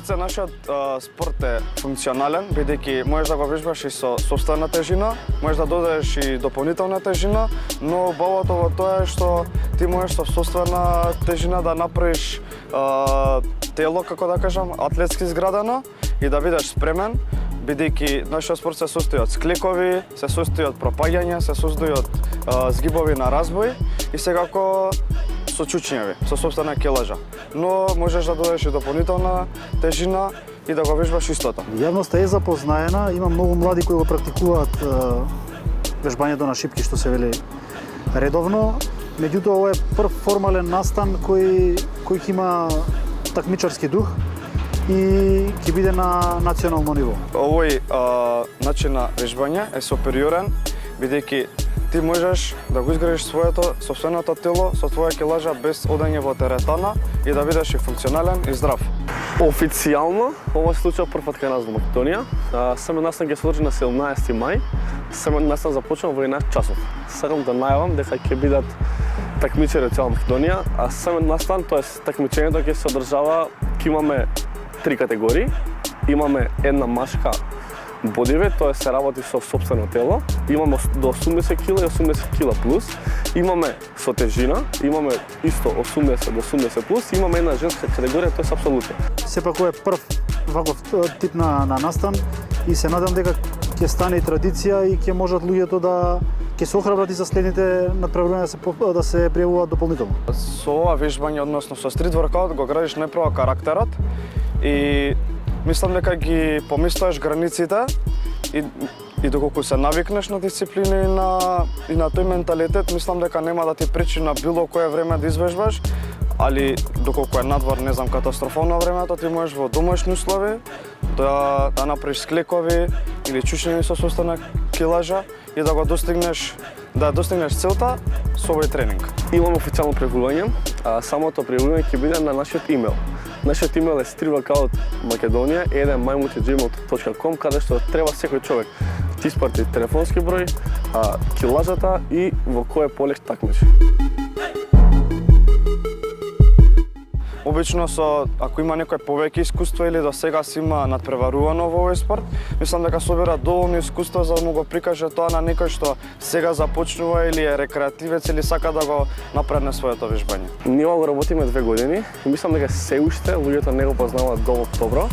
Првице, нашиот спорт е функционален, бидејќи можеш да го вежбаш и со сопствена тежина, можеш да додадеш и дополнителна тежина, но убавото во тоа е што ти можеш со сопствена тежина да направиш тело, како да кажам, атлетски изградено и да бидеш спремен, бидејќи нашиот спорт се состои од склекови, се состои од пропаѓање, се состои од згибови на разбој и секако со чучњеви, со сопствена килажа. Но можеш да додадеш и дополнителна тежина и да го вежбаш истото. Јавноста е запознаена, има многу млади кои го практикуваат вежбањето на шипки, што се вели редовно. Меѓутоа, ова е прв формален настан кој ќе има такмичарски дух и ќе биде на национално ниво. Овој начин на вежбање е супериорен, бидејќи ти можеш да го изградиш своето сопственото тело со твоја килажа без одење во теретана и да бидеш и функционален и здрав. Официјално, ова се случува прв пат кај нас во Македонија. Самиот настан ќе се одржи на 17 мај. Самиот настан започнува во 11 часов. Сакам да најавам дека ќе бидат такмичари од цела Македонија, а самиот настан, тоест такмичењето ќе се одржава, ќе имаме 3 категории. Имаме една машка бодивејт, тоа се работи со сопствено тело. Имаме до 80 кг и 80 кг плюс. Имаме со тежина, имаме исто 80 до 80 плюс, и имаме една женска категорија, тоа е апсолутно. Сепак ова е прв ваков тип на настан и се надам дека ќе стане и традиција и ќе можат луѓето да ќе се охрабрат и за следните надпреварувања да се пријавуваат дополнително. Со ова вежбање, односно со стрит воркаут, го градиш најпрво карактерот и мислам дека ги помислуваш границите и доколку се навикнеш на дисциплина и на тој менталитет, мислам дека нема да ти пречи на било кое време да извежбаш, али доколку е надвор, не знам, катастрофално времето, ти можеш во домашни услови да направиш склекови или чучњеви со сопствена килажа и да достигнеш целта со овој тренинг. Имаме официјално пријавување, а самото пријавување ќе биде на нашиот имейл. Нашиот имейл е streetworkout1@gmail.com, каде што треба секој човек ти испрати телефонски број, килажата и во кое поле такмичи. Обично ако има некој повеќе искуство или до сега си има надпреварувано во овој спорт, мислам дека собира доволно искуство за да му го прикаже тоа на некој што сега започнува или е рекреативец или сака да го напредне своето вежбање. Ние го работиме 2 години и мислам дека се уште луѓето не го познаваат доволно добро.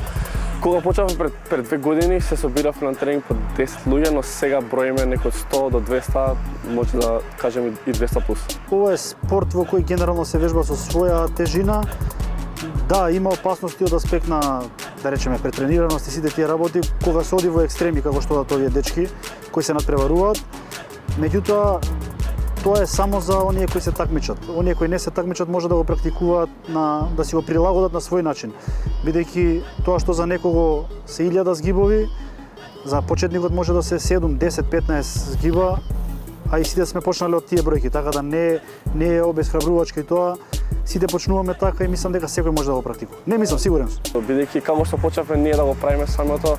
Кога почнавме пред 2 години се собиравме на тренинг по 10 луѓе, но сега броиме некој 100 до 200, може да кажеме и 200 плюс. Ова е спорт во кој генерално се вежба со своја тежина. Да, има опасности од аспект на, да речеме, претренираност и сите тие работи кога се оди во екстреми, како што овие дечки кои се надпреваруваат. Меѓутоа, тоа е само за оние кои се такмичат. Оние кои не се такмичат може да го практикуваат да си го прилагодат на свој начин, бидејќи тоа што за некого се 1000 згибови, за почетникот може да се 7, 10, 15 згиба, а и сите сме почнале од тие бројки, така да не е обесхрабрувачко и тоа. Сите почнуваме така и мислам дека секој може да го практикува. Не мислам, сигурен сум. Бидејќи како што почнавме ние да го правиме самото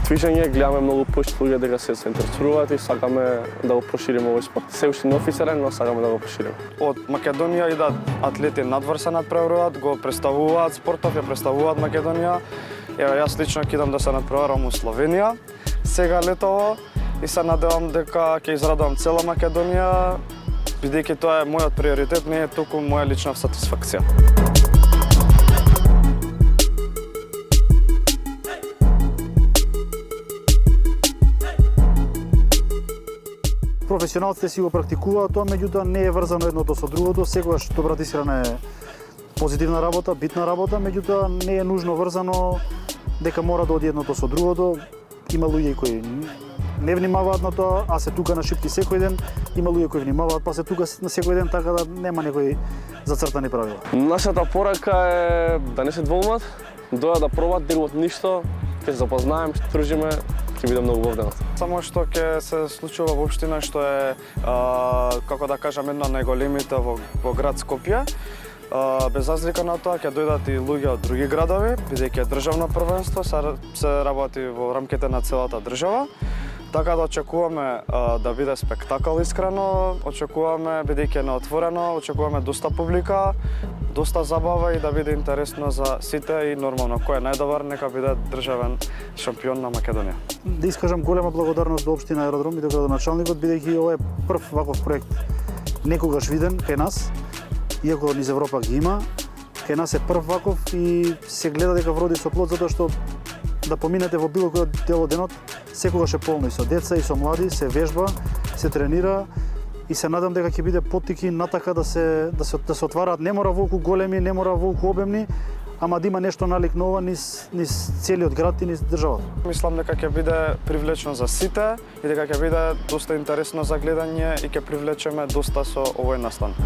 движење, гледаме многу повеќе луѓе дека се интересуваат и сакаме да го прошириме овој спорт. Се уште неофицијален, но сакаме да го прошириме. Од Македонија идат атлети надвор се надпреваруваат, го представуваат спортов, ја представуваат Македонија. Ева, јас лично ќе идам да се надпреварувам во Словенија сега летово и се надевам дека ќе израдувам цела Македонија, бидејќи тоа е мојот приоритет, не е толку моја лична сатисфакција. Професионалците си го практикуваат тоа, меѓутоа не е врзано едното со другото. Секогаш добрата исхрана е позитивна работа, битна работа, меѓутоа не е нужно врзано дека мора да оди едното со другото. Има луѓе кои не внимаваат на тоа, а се тука на шипки секој ден. Има луѓе кои внимаваат, па се тука на секој ден, така да нема некои зацртани правила. Нашата порака е да не се двоумат, дојдат да пробат, делат ништо, ќе се запознаеме, ќе дружиме, ќе биде многу убав денот. Само што ќе се случува во општина што е, како да кажам, една од најголемите во град Скопје. Без разлика на тоа ќе дојдат и луѓе од други градови, бидејќи е државно првенство, се работи во рамките на целата држава. Така да очекуваме да биде спектакл искрено, очекуваме бидејќи на отворено, очекуваме доста публика, доста забава и да биде интересно за сите и нормално кој е најдобар нека биде државен шампион на Македонија. Да искажам голема благодарност до општина Аеродром и до градоначалникот бидејќи ова е прв ваков проект некогаш виден кај нас, иако низ Европа ги има, кај нас е прв ваков и се гледа дека вроди со плод затоа што да поминете во било кој дел од денот, секогаш е полно и со деца и со млади, се вежба, се тренира и се надам дека ќе биде поттики натака да се отвараат, не мора волку големи, не мора волку обемни, ама да има нешто налик нова низ целиот град и низ државата. Мислам дека ќе биде привлечно за сите и дека ќе биде доста интересно за гледање и ќе привлечеме доста со овој настан.